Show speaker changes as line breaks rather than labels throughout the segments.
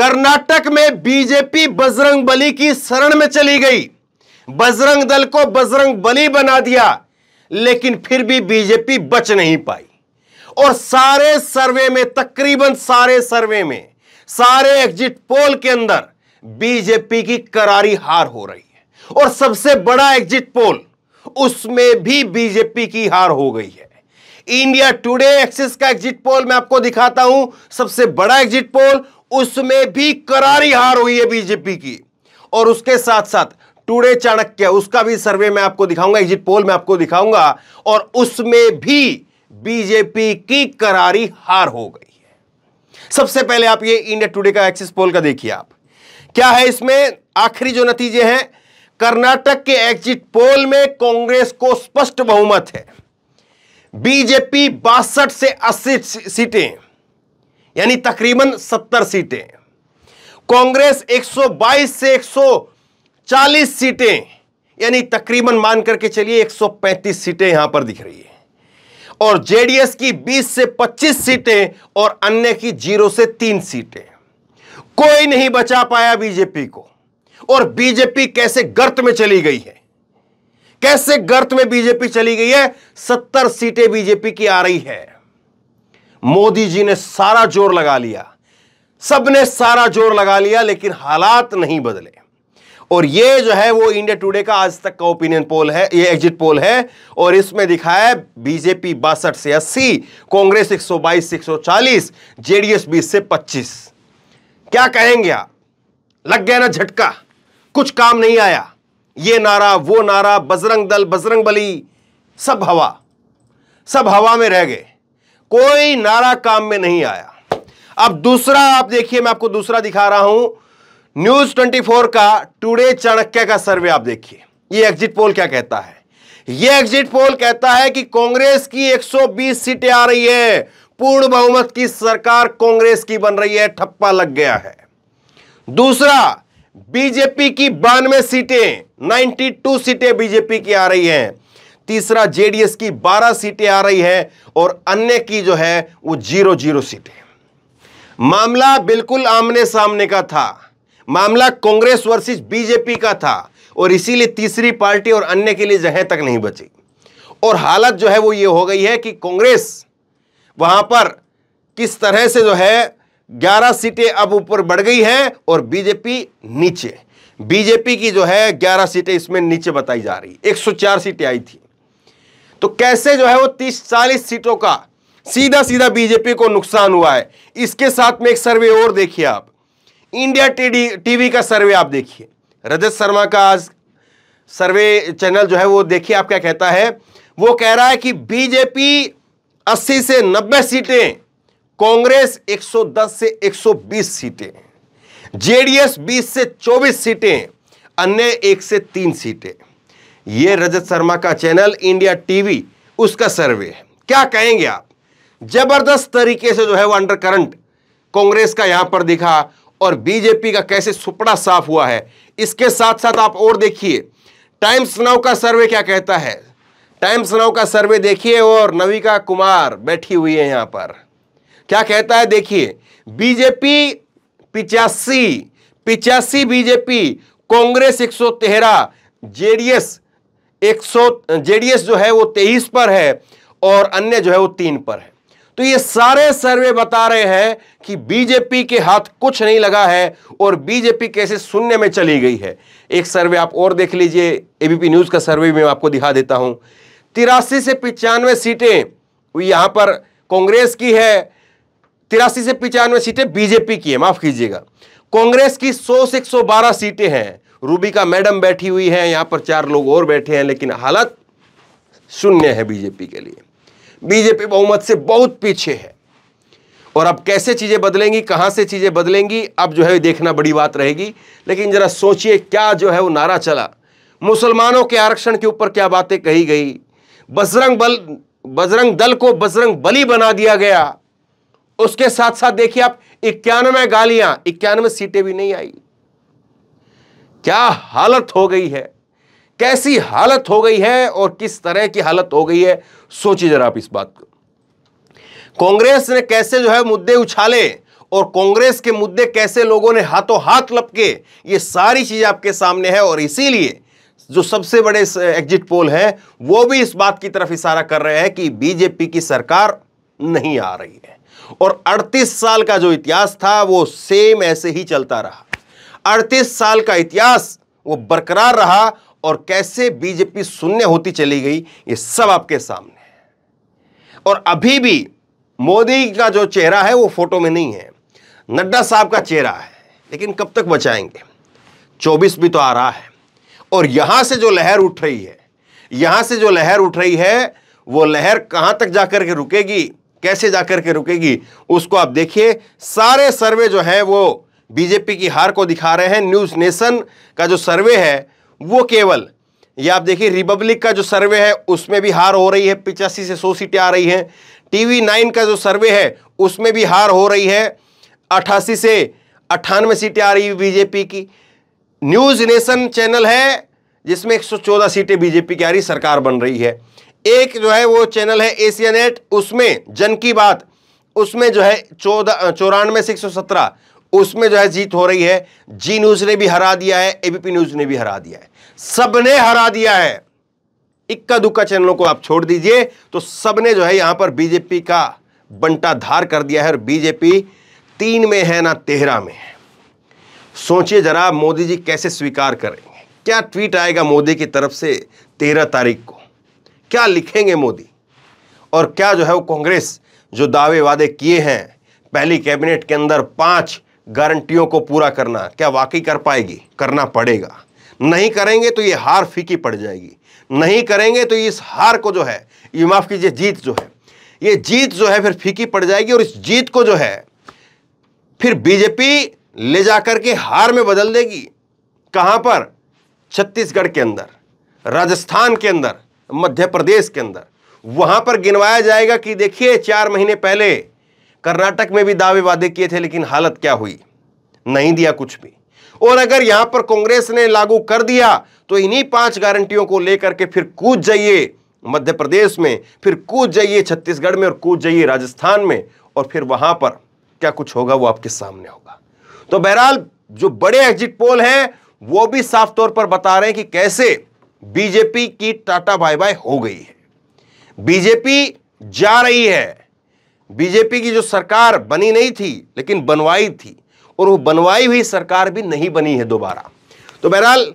कर्नाटक में बीजेपी बजरंग बली की शरण में चली गई, बजरंग दल को बजरंग बली बना दिया, लेकिन फिर भी बीजेपी बच नहीं पाई। और सारे सर्वे में, तकरीबन सारे सर्वे में, सारे एग्जिट पोल के अंदर बीजेपी की करारी हार हो रही है। और सबसे बड़ा एग्जिट पोल, उसमें भी बीजेपी की हार हो गई है। इंडिया टुडे एक्सिस का एग्जिट पोल मैं आपको दिखाता हूं, सबसे बड़ा एग्जिट पोल, उसमें भी करारी हार हुई है बीजेपी की। और उसके साथ साथ टुडे चाणक्य, उसका भी सर्वे मैं आपको दिखाऊंगा, एग्जिट पोल मैं आपको दिखाऊंगा, और उसमें भी बीजेपी की करारी हार हो गई है। सबसे पहले आप ये इंडिया टुडे का एक्सिस पोल का देखिए, आप क्या है इसमें आखिरी जो नतीजे हैं। कर्नाटक के एग्जिट पोल में कांग्रेस को स्पष्ट बहुमत है, बीजेपी 62 से 80 सीटें, यानी तकरीबन 70 सीटें, कांग्रेस 122 से 140 सीटें, यानी तकरीबन मान करके चलिए 135 सीटें यहां पर दिख रही है, और जेडीएस की 20 से 25 सीटें और अन्य की 0 से 3 सीटें। कोई नहीं बचा पाया बीजेपी को। और बीजेपी कैसे गर्त में चली गई है, कैसे गर्त में बीजेपी चली गई है। 70 सीटें बीजेपी की आ रही है। मोदी जी ने सारा जोर लगा लिया, सबने सारा जोर लगा लिया, लेकिन हालात नहीं बदले। और ये जो है वो इंडिया टुडे का आज तक का ओपिनियन पोल है, ये एग्जिट पोल है, और इसमें दिखाया है बीजेपी 62 से 80, कांग्रेस 122 से 140, जेडीएस 20 से 25। क्या कहेंगे आप? लग गया ना झटका, कुछ काम नहीं आया। ये नारा, वो नारा, बजरंग दल, बजरंग बली, सब हवा में रह गए, कोई नारा काम में नहीं आया। अब दूसरा आप देखिए, मैं आपको दूसरा दिखा रहा हूं, न्यूज 24 का टुडे चाणक्य का सर्वे आप देखिए। ये एग्जिट पोल क्या कहता है? ये एग्जिट पोल कहता है कि कांग्रेस की 120 सीटें आ रही है, पूर्ण बहुमत की सरकार कांग्रेस की बन रही है, ठप्पा लग गया है। दूसरा, बीजेपी की 92 सीटें, 92 सीटें बीजेपी की आ रही हैं। तीसरा, जेडीएस की 12 सीटें आ रही है, और अन्य की जो है वो 0 सीटें। मामला बिल्कुल आमने सामने का था, मामला कांग्रेस वर्सेस बीजेपी का था, और इसीलिए तीसरी पार्टी और अन्य के लिए जगह तक नहीं बची। और हालत जो है वो ये हो गई है कि कांग्रेस वहां पर किस तरह से जो है 11 सीटें अब ऊपर बढ़ गई है, और बीजेपी नीचे। बीजेपी की जो है 11 सीटें इसमें नीचे बताई जा रही, 104 सीटें आई थी। तो कैसे जो है वो 30-40 सीटों का सीधा सीधा बीजेपी को नुकसान हुआ है। इसके साथ में एक सर्वे और देखिए आप, इंडिया टीवी का सर्वे आप देखिए, रजत शर्मा का आज सर्वे चैनल जो है वो देखिए आप क्या कहता है। वो कह रहा है कि बीजेपी 80 से 90 सीटें, कांग्रेस 110 से 120 सीटें, जेडीएस 20 से 24 सीटें, अन्य 1 से 3 सीटें। यह रजत शर्मा का चैनल इंडिया टीवी, उसका सर्वे है। क्या कहेंगे आप? जबरदस्त तरीके से जो है वो अंडर करंट कांग्रेस का यहां पर दिखा, और बीजेपी का कैसे सुपड़ा साफ हुआ है। इसके साथ साथ आप और देखिए, टाइम्स नाउ का सर्वे क्या कहता है। टाइम्स नाउ का सर्वे देखिए, और नविका कुमार बैठी हुई है यहां पर, क्या कहता है देखिए। बीजेपी 85 बीजेपी, कांग्रेस 113, जेडीएस जो है वो 23 पर है, और अन्य जो है वो 3 पर है। तो ये सारे सर्वे बता रहे हैं कि बीजेपी के हाथ कुछ नहीं लगा है, और बीजेपी कैसे शून्य में चली गई है। एक सर्वे आप और देख लीजिए, एबीपी न्यूज का सर्वे में आपको दिखा देता हूं। 83 से 95 सीटें यहां पर कांग्रेस की है, 83 से 95 सीटें बीजेपी की है, माफ कीजिएगा। कांग्रेस की 100 से 112 सीटें हैं, रूबिका मैडम बैठी हुई हैं, यहां पर 4 लोग और बैठे हैं, लेकिन हालत शून्य है बीजेपी के लिए। बीजेपी बहुमत से बहुत पीछे है। और अब कैसे चीजें बदलेंगी, कहां से चीजें बदलेंगी, अब जो है देखना बड़ी बात रहेगी। लेकिन जरा सोचिए, क्या जो है वो नारा चला, मुसलमानों के आरक्षण के ऊपर क्या बातें कही गई, बजरंग दल को बजरंग बली बना दिया गया। उसके साथ साथ देखिए आप 91 गालियां, 91 सीटें भी नहीं आई। क्या हालत हो गई है, कैसी हालत हो गई है, और किस तरह की हालत हो गई है, सोचिए जरा आप इस बात को। कांग्रेस ने कैसे जो है मुद्दे उछाले, और कांग्रेस के मुद्दे कैसे लोगों ने हाथों हाथ लपके, ये सारी चीजें आपके सामने है। और इसीलिए जो सबसे बड़े एग्जिट पोल है वो भी इस बात की तरफ इशारा कर रहे हैं कि बीजेपी की सरकार नहीं आ रही है। और 38 साल का जो इतिहास था वो सेम ऐसे ही चलता रहा। 38 साल का इतिहास वो बरकरार रहा और कैसे बीजेपी शून्य होती चली गई ये सब आपके सामने है। और अभी भी मोदी का जो चेहरा है वो फोटो में नहीं है, नड्डा साहब का चेहरा है, लेकिन कब तक बचाएंगे? 24 भी तो आ रहा है। और यहां से जो लहर उठ रही है, यहां से जो लहर उठ रही है वो लहर कहां तक जाकर के रुकेगी, कैसे जाकर के रुकेगी, उसको आप देखिए। सारे सर्वे जो है वो बीजेपी की हार को दिखा रहे हैं। न्यूज़ नेशन का जो सर्वे है वो केवल, ये आप देखिए, रिपब्लिक का जो सर्वे है उसमें भी हार हो रही है, 85 से 100 सीटें आ रही हैं। टीवी 9 का जो सर्वे है उसमें भी हार हो रही है, 88 से 98 सीटें आ रही है बीजेपी की। न्यूज़ नेशन चैनल है जिसमें 114 सीटें बीजेपी की आ रही, सरकार बन रही है। एक जो है वो चैनल है एशिया नेट, उसमें जन की बात, उसमें जो है 94 से 117, उसमें जो है जीत हो रही है। जी न्यूज़ ने भी हरा दिया है, एबीपी न्यूज़ ने भी हरा दिया है, सबने हरा दिया है। इक्का दुक्का चैनलों को आप छोड़ दीजिए तो सबने जो है यहां पर बीजेपी का बंटा धार कर दिया है। और बीजेपी 3 में है ना 13 में है। सोचिए जरा मोदी जी कैसे स्वीकार करेंगे, क्या ट्वीट आएगा मोदी की तरफ से 13 तारीख को, क्या लिखेंगे मोदी। और क्या जो है वो कांग्रेस जो दावे वादे किए हैं पहली कैबिनेट के अंदर 5 गारंटियों को पूरा करना, क्या वाकई कर पाएगी? करना पड़ेगा। नहीं करेंगे तो ये हार फीकी पड़ जाएगी। नहीं करेंगे तो इस हार को जो है, ये माफ कीजिए, जीत जो है, ये जीत जो है फिर फीकी पड़ जाएगी। और इस जीत को जो है फिर बीजेपी ले जाकर के हार में बदल देगी। कहां पर? छत्तीसगढ़ के अंदर, राजस्थान के अंदर, मध्य प्रदेश के अंदर। वहां पर गिनवाया जाएगा कि देखिए 4 महीने पहले कर्नाटक में भी दावे वादे किए थे, लेकिन हालत क्या हुई, नहीं दिया कुछ भी। और अगर यहां पर कांग्रेस ने लागू कर दिया तो इन्हीं 5 गारंटियों को लेकर के फिर कूद जाइए मध्य प्रदेश में, फिर कूद जाइए छत्तीसगढ़ में और कूद जाइए राजस्थान में, और फिर वहां पर क्या कुछ होगा वो आपके सामने होगा। तो बहरहाल जो बड़े एग्जिट पोल हैं वो भी साफ तौर पर बता रहे हैं कि कैसे बीजेपी की टाटा बाय बाय हो गई है, बीजेपी जा रही है। बीजेपी की जो सरकार बनी नहीं थी लेकिन बनवाई थी, और वो बनवाई हुई सरकार भी नहीं बनी है दोबारा। तो बहरहाल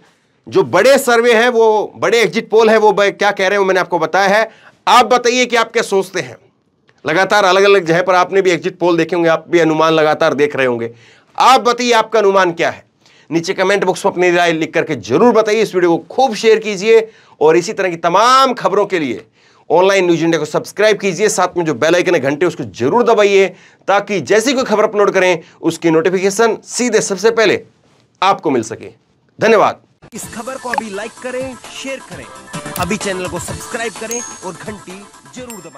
जो बड़े सर्वे हैं, वो बड़े एग्जिट पोल है, वो क्या कह रहे हैं वो मैंने आपको बताया है। आप बताइए कि आप क्या सोचते हैं। लगातार अलग अलग जगह पर आपने भी एग्जिट पोल देखे होंगे, आप भी अनुमान लगातार देख रहे होंगे। आप बताइए आपका अनुमान क्या है, नीचे कमेंट बॉक्स में अपनी राय लिख करके जरूर बताइए। इस वीडियो को खूब शेयर कीजिए और इसी तरह की तमाम खबरों के लिए ऑनलाइन न्यूज इंडिया को सब्सक्राइब कीजिए। साथ में जो बेल आइकन है घंटे उसको जरूर दबाइए, ताकि जैसी कोई खबर अपलोड करें उसकी नोटिफिकेशन सीधे सबसे पहले आपको मिल सके। धन्यवाद।
इस खबर को अभी लाइक करें, शेयर करें, अभी चैनल को सब्सक्राइब करें और घंटी जरूर दबाएं।